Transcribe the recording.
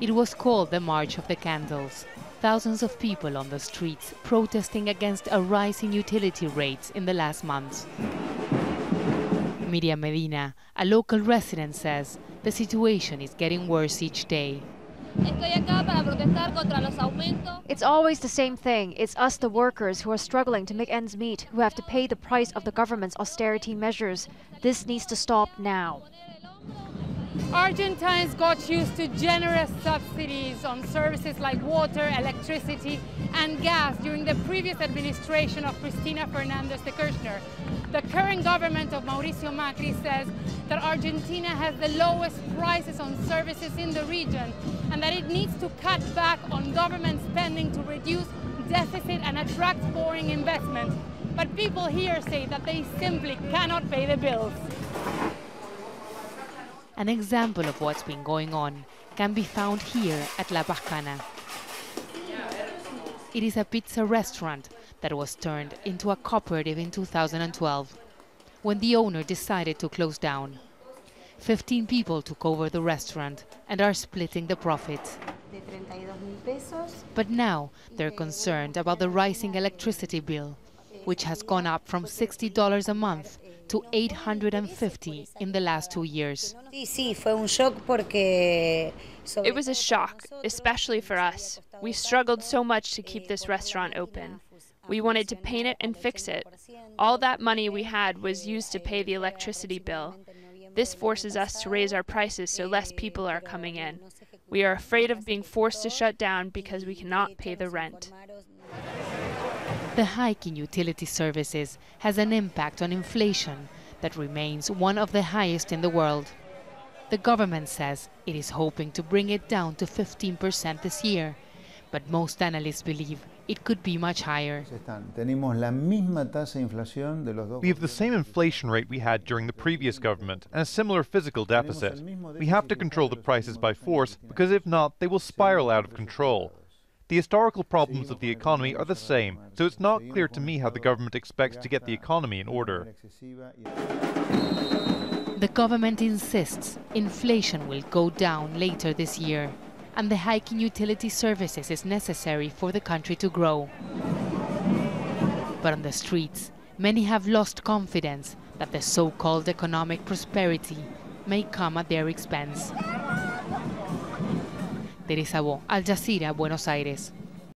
It was called the March of the Candles. Thousands of people on the streets protesting against a rise in utility rates in the last months. Miriam Medina, a local resident, says the situation is getting worse each day. It's always the same thing. It's us, the workers, who are struggling to make ends meet, who have to pay the price of the government's austerity measures. This needs to stop now. Argentines got used to generous subsidies on services like water, electricity and gas during the previous administration of Cristina Fernández de Kirchner. The current government of Mauricio Macri says that Argentina has the lowest prices on services in the region and that it needs to cut back on government spending to reduce deficit and attract foreign investment. But people here say that they simply cannot pay the bills. An example of what's been going on can be found here at La Pascana. It is a pizza restaurant that was turned into a cooperative in 2012, when the owner decided to close down. 15 people took over the restaurant and are splitting the profit. But now they're concerned about the rising electricity bill, which has gone up from $60 a month to $850 in the last 2 years. It was a shock, especially for us. We struggled so much to keep this restaurant open. We wanted to paint it and fix it. All that money we had was used to pay the electricity bill. This forces us to raise our prices so less people are coming in. We are afraid of being forced to shut down because we cannot pay the rent. The hike in utility services has an impact on inflation that remains one of the highest in the world. The government says it is hoping to bring it down to 15% this year, but most analysts believe it could be much higher. We have the same inflation rate we had during the previous government and a similar fiscal deficit. We have to control the prices by force because if not, they will spiral out of control. The historical problems of the economy are the same, so it's not clear to me how the government expects to get the economy in order. The government insists inflation will go down later this year, and the hike in utility services is necessary for the country to grow. But on the streets, many have lost confidence that the so-called economic prosperity may come at their expense. Teresa, Al Jazeera, Buenos Aires.